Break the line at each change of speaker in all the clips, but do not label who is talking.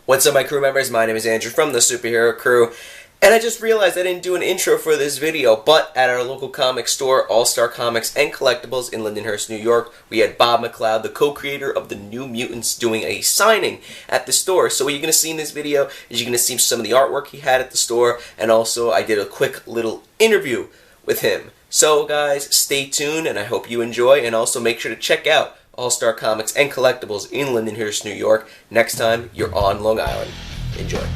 What's up, my crew members? My name is Andrew from the Superhero Crew, and I just realized I didn't do an intro for this video, but at our local comic store, All Star Comics and Collectibles in Lindenhurst, New York, we had Bob McLeod, the co-creator of the New Mutants, doing a signing at the store. So what you're going to see in this video is you're going to see some of the artwork he had at the store, and also I did a quick little interview with him. So guys, stay tuned, and I hope you enjoy, and also make sure to check out All Star Comics and Collectibles in Lindenhurst, New York, next time you're on Long Island. Enjoy.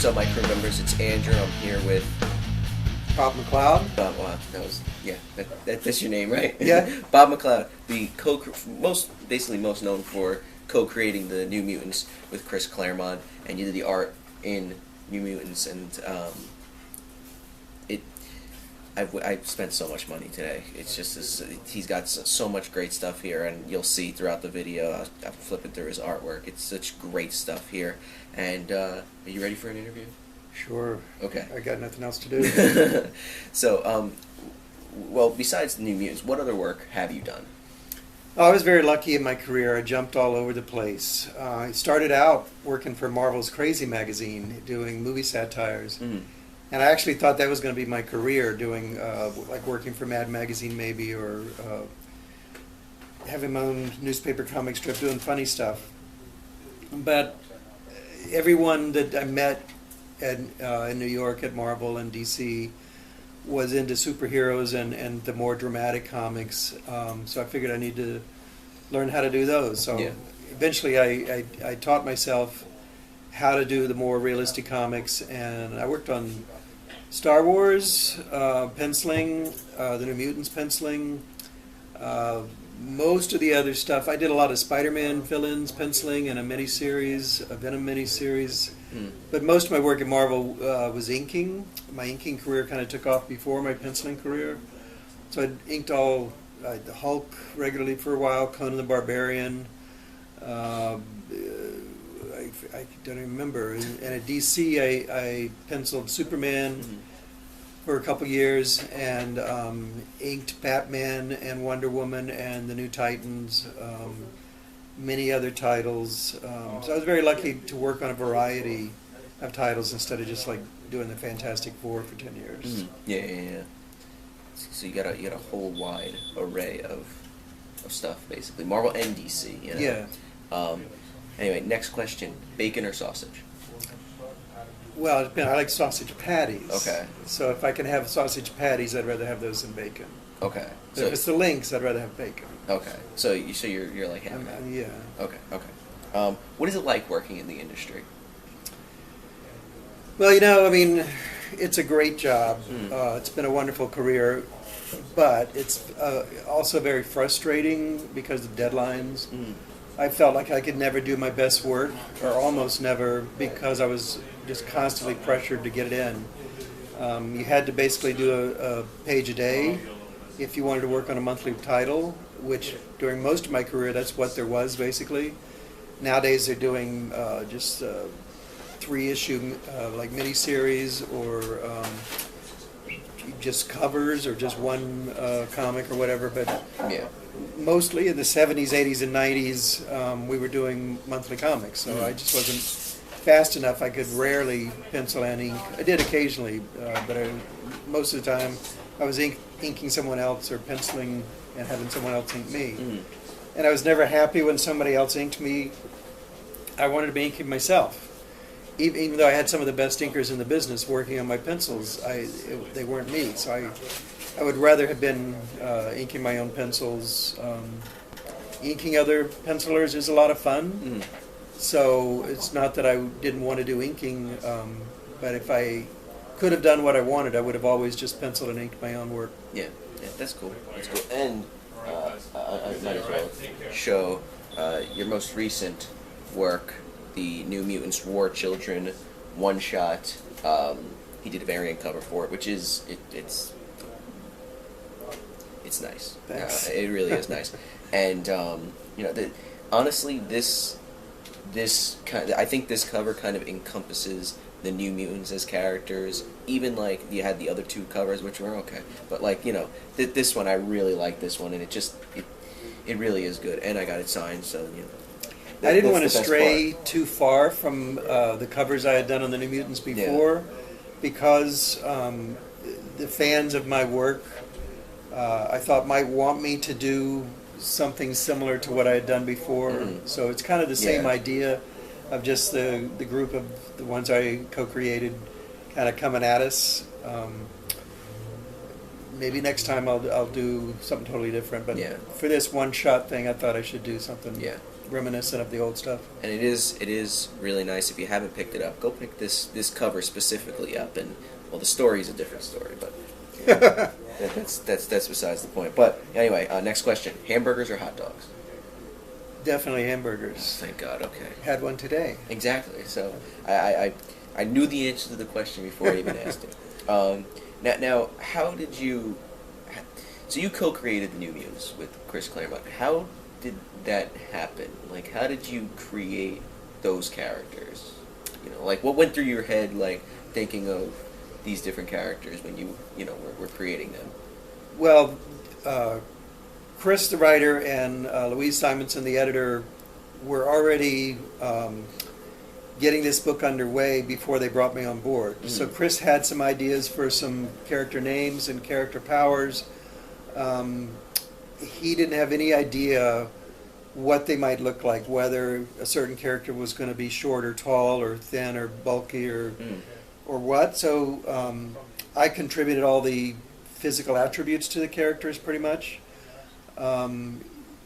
What's up, my crew members? It's Andrew. I'm here with
Bob McLeod.
Well, that's your name, right?
Yeah.
Bob McLeod, the most known for co-creating the New Mutants with Chris Claremont, and you did the art in New Mutants, and I've spent so much money today. It's just he's got so much great stuff here, and you'll see throughout the video. I'm flipping through his artwork. It's such great stuff here. And are you ready for an interview?
Sure.
Okay.
I got nothing else to do.
So, well, besides the New Mutants, what other work have you done?
I was very lucky in my career. I jumped all over the place. I started out working for Marvel's Crazy magazine, doing movie satires.
Mm-hmm.
And I actually thought that was going to be my career, doing like working for Mad Magazine maybe, or having my own newspaper comic strip, doing funny stuff. But everyone that I met in New York at Marvel and DC was into superheroes and the more dramatic comics. So I figured I need to learn how to do those. So eventually I taught myself how to do the more realistic comics, and I worked on Star Wars penciling, the New Mutants penciling, most of the other stuff. I did a lot of Spider-Man fill-ins penciling and a Venom miniseries. But most of my work at Marvel was inking. My inking career kind of took off before my penciling career. So I inked the Hulk regularly for a while, Conan the Barbarian. I don't even remember. And at DC, I penciled Superman for a couple years, and inked Batman and Wonder Woman and the New Titans, many other titles. So I was very lucky to work on a variety of titles instead of just like doing the Fantastic Four for 10 years.
Yeah. So you got a whole wide array of stuff, basically. Marvel and DC, you know?
Yeah.
Anyway, next question. Bacon or sausage?
Well, I like sausage patties.
Okay.
So if I can have sausage patties, I'd rather have those than bacon.
Okay.
But if it's the links, I'd rather have bacon.
Okay. So you're like having that.
Yeah.
Okay. What is it like working in the industry?
Well, it's a great job. It's been a wonderful career, but it's also very frustrating because of deadlines. I felt like I could never do my best work, or almost never, because I was just constantly pressured to get it in. You had to basically do a page a day if you wanted to work on a monthly title, which during most of my career, that's what there was basically. Nowadays they're doing just 3-issue like miniseries, or just covers, or just one comic or whatever. But mostly in the 70s, 80s, and 90s, we were doing monthly comics, so I just wasn't fast enough. I could rarely pencil and ink. I did occasionally, but most of the time I was inking someone else or penciling and having someone else ink me. And I was never happy when somebody else inked me. I wanted to be inking myself. Even though I had some of the best inkers in the business working on my pencils, they weren't me. So I would rather have been inking my own pencils. Inking other pencilers is a lot of fun. So it's not that I didn't want to do inking, But if I could have done what I wanted, I would have always just penciled and inked my own work.
Yeah, that's cool. That's cool. And I might as well show your most recent work, the New Mutants War Children one-shot. He did a variant cover for it, which is it's nice. It really is nice. And honestly, this I think this cover kind of encompasses the New Mutants as characters. Even like you had the other two covers, which were okay, but like this one, I really like this one, and it really is good. And I got it signed, so
I didn't want to stray too far from the covers I had done on the New Mutants before, because the fans of my work, I thought, might want me to do something similar to what I had done before. Mm-hmm. So it's kind of the same idea of just the group of the ones I co-created kind of coming at us. Maybe next time I'll do something totally different. But for this one-shot thing, I thought I should do something reminiscent of the old stuff.
And it is really nice. If you haven't picked it up, go pick this cover specifically up. And well, the story is a different story, but that's besides the point. But anyway, next question: hamburgers or hot dogs?
Definitely hamburgers.
Thank God. Okay.
Had one today.
Exactly. So I knew the answer to the question before I even asked it. Now, how did you? So you co-created the New Mutants with Chris Claremont. How did that happen? Like, how did you create those characters? Like what went through your head, like thinking of these different characters when you were creating them?
Well, Chris, the writer, and Louise Simonson, the editor, were already getting this book underway before they brought me on board. Mm-hmm. So Chris had some ideas for some character names and character powers. He didn't have any idea what they might look like, whether a certain character was going to be short or tall or thin or bulky or what. So I contributed all the physical attributes to the characters pretty much.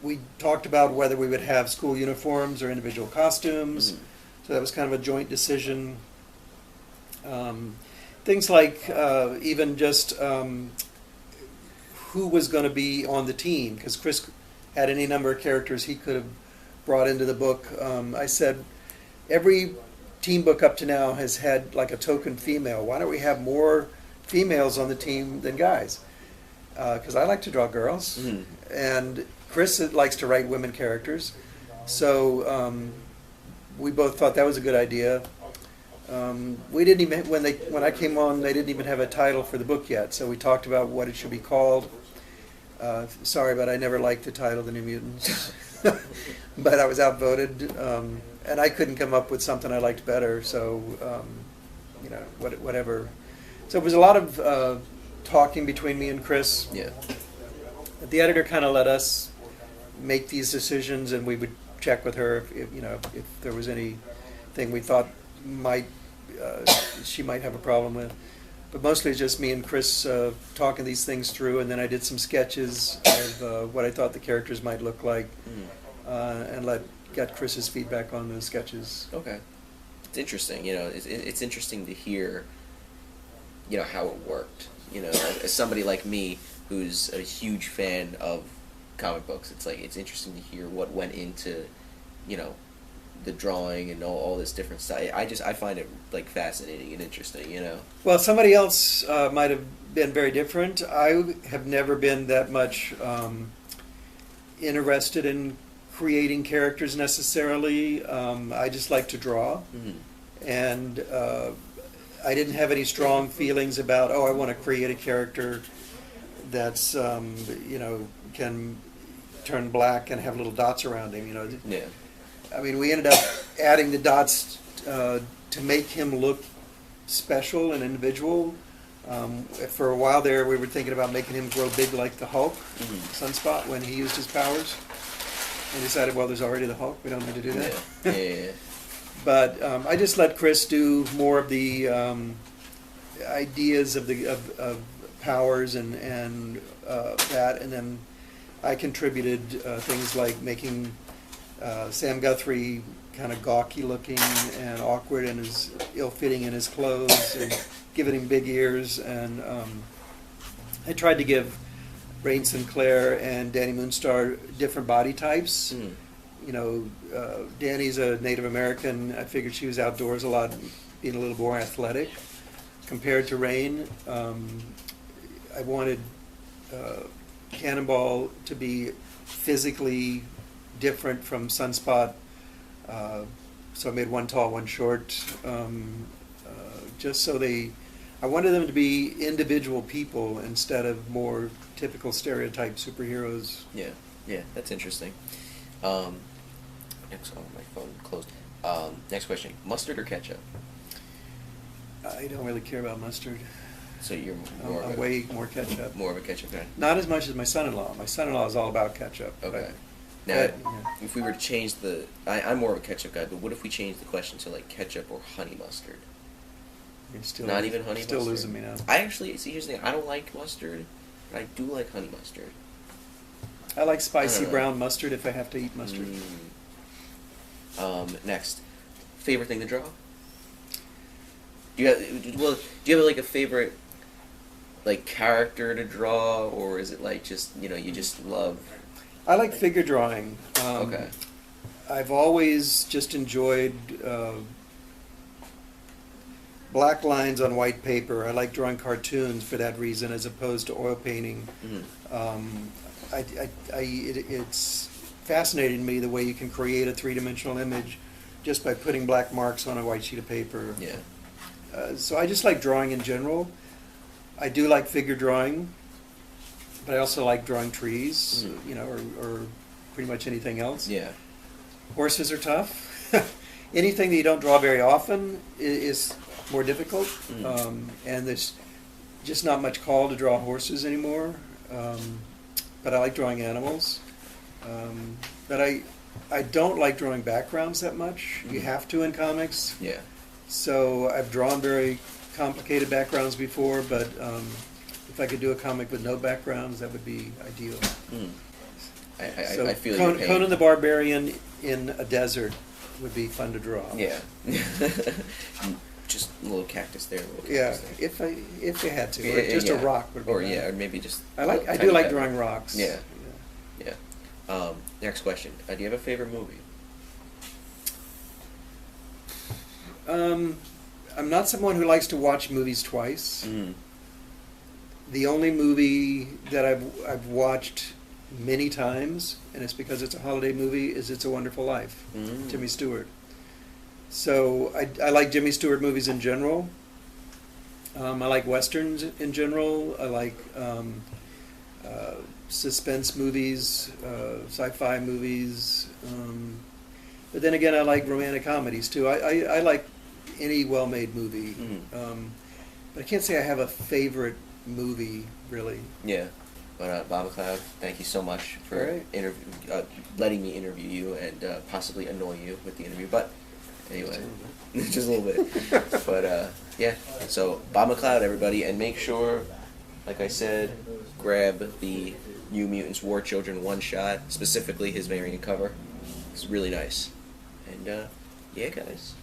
We talked about whether we would have school uniforms or individual costumes. Mm-hmm. So that was kind of a joint decision. Things like even just who was going to be on the team, because Chris had any number of characters he could have brought into the book. I said, every team book up to now has had like a token female. Why don't we have more females on the team than guys? Because I like to draw girls, and Chris likes to write women characters. So we both thought that was a good idea. We didn't even when I came on, they didn't even have a title for the book yet. So we talked about what it should be called. Sorry, but I never liked the title, The New Mutants. But I was outvoted, and I couldn't come up with something I liked better. So whatever. So it was a lot of talking between me and Chris.
Yeah.
The editor kind of let us make these decisions, and we would check with her if there was anything we thought she might have a problem with. But mostly it's just me and Chris talking these things through, and then I did some sketches of what I thought the characters might look like, and got Chris's feedback on the sketches.
Okay, it's interesting. It's interesting to hear, how it worked. As somebody like me who's a huge fan of comic books, it's interesting to hear what went into, the drawing and all this different stuff. I find it fascinating and interesting.
Well, somebody else might have been very different. I have never been that much interested in creating characters necessarily. I just like to draw, and I didn't have any strong feelings about, I want to create a character that's can turn black and have little dots around him.
Yeah.
I mean, we ended up adding the dots to make him look special and individual. For a while there, we were thinking about making him grow big like the Hulk, Sunspot, when he used his powers. And decided, well, there's already the Hulk. We don't need to do that.
Yeah.
But I just let Chris do more of the ideas of powers and that, and then I contributed things like making Sam Guthrie kind of gawky looking and awkward and is ill-fitting in his clothes and giving him big ears. And I tried to give Rain Sinclair and Danny Moonstar different body types. You know, Danny's a Native American. I figured she was outdoors a lot, being a little more athletic compared to Rain. I wanted Cannonball to be physically different from Sunspot, so I made one tall, one short, just so I wanted them to be individual people instead of more typical stereotype superheroes.
Yeah, that's interesting. Next, my phone closed. Next question: mustard or ketchup?
I don't really care about mustard.
So you're
way more ketchup.
More of a ketchup guy.
Not as much as my son-in-law. My son-in-law is all about ketchup.
Okay. Now, if we were to change I'm more of a ketchup guy, but what if we change the question to like ketchup or honey mustard?
You're still
not even honey
still
mustard.
Losing me now.
I actually see. Here's the thing: I don't like mustard, but I do like honey mustard.
I like spicy brown mustard if I have to eat mustard.
Next, favorite thing to draw? Do you have like a favorite like character to draw, or is it like just you just love?
I like figure drawing.
Okay.
I've always just enjoyed black lines on white paper. I like drawing cartoons for that reason, as opposed to oil painting. It's fascinated me the way you can create a three-dimensional image just by putting black marks on a white sheet of paper.
Yeah.
So I just like drawing in general. I do like figure drawing, but I also like drawing trees, or pretty much anything else.
Yeah.
Horses are tough. Anything that you don't draw very often is more difficult, and there's just not much call to draw horses anymore. But I like drawing animals. But I don't like drawing backgrounds that much. You have to in comics.
Yeah.
So I've drawn very complicated backgrounds before, but if I could do a comic with no backgrounds, that would be ideal.
I feel your pain.
Conan the Barbarian in a desert would be fun to draw.
Yeah. Just a little cactus there.
If you had to, or just a rock would be.
Or
nice.
or maybe just.
I do like drawing rocks.
Yeah. Next question: do you have a favorite movie?
I'm not someone who likes to watch movies twice. The only movie that I've watched many times, and it's because it's a holiday movie, is It's a Wonderful Life, Jimmy Stewart. So I like Jimmy Stewart movies in general. I like westerns in general. I like suspense movies, sci-fi movies. But then again, I like romantic comedies too. I like any well-made movie. But I can't say I have a favorite movie, really.
Yeah. But Bob McLeod, thank you so much for letting me interview you and possibly annoy you with the interview. But anyway, just a little bit. But yeah, so Bob McLeod, everybody, and make sure, like I said, grab the New Mutants War Children one-shot, specifically his variant cover. It's really nice. And yeah, guys.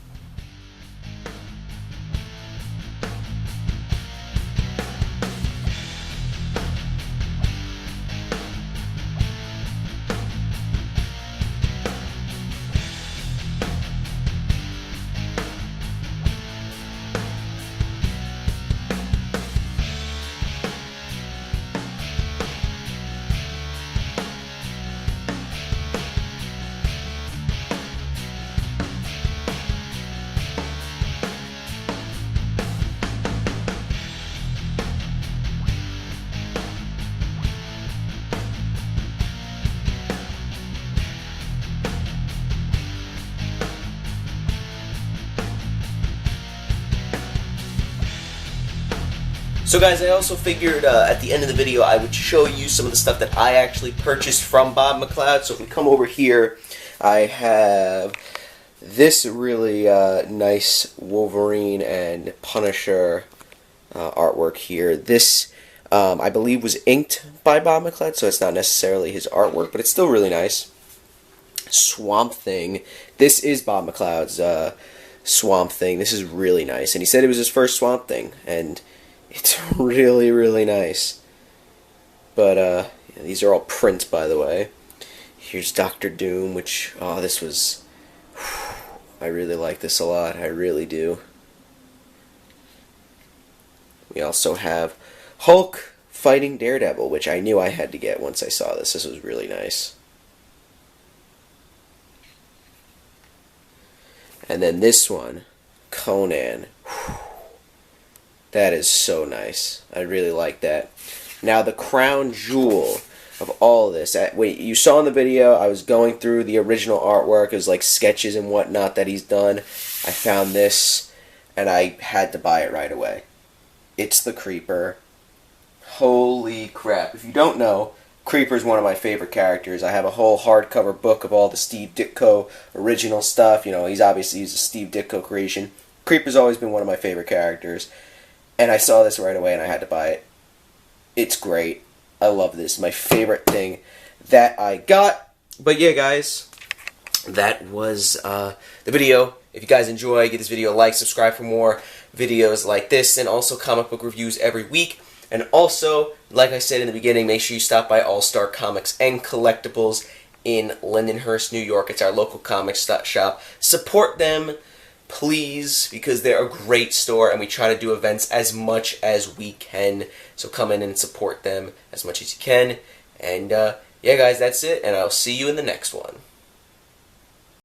So guys, I also figured at the end of the video I would show you some of the stuff that I actually purchased from Bob McLeod. So if we come over here, I have this really nice Wolverine and Punisher artwork here. This, I believe, was inked by Bob McLeod, so it's not necessarily his artwork, but it's still really nice. Swamp Thing. This is Bob McLeod's Swamp Thing. This is really nice. And he said it was his first Swamp Thing. And it's really, really nice. But, yeah, these are all prints, by the way. Here's Doctor Doom, which, oh, this was... I really like this a lot. I really do. We also have Hulk fighting Daredevil, which I knew I had to get once I saw this. This was really nice. And then this one, Conan. That is so nice. I really like that. Now the crown jewel of all of this. Wait, you saw in the video I was going through the original artwork. It was like sketches and whatnot that he's done. I found this and I had to buy it right away. It's the Creeper. Holy crap. If you don't know, Creeper's one of my favorite characters. I have a whole hardcover book of all the Steve Ditko original stuff. You know, he's a Steve Ditko creation. Creeper's always been one of my favorite characters. And I saw this right away and I had to buy it. It's great. I love this. My favorite thing that I got. But yeah, guys, that was the video. If you guys enjoy, give this video a like, subscribe for more videos like this, and also comic book reviews every week. And also, like I said in the beginning, make sure you stop by All Star Comics and Collectibles in Lindenhurst, New York. It's our local comics shop. Support them, please, because they're a great store, and we try to do events as much as we can. So come in and support them as much as you can. And yeah, guys, that's it, and I'll see you in the next one.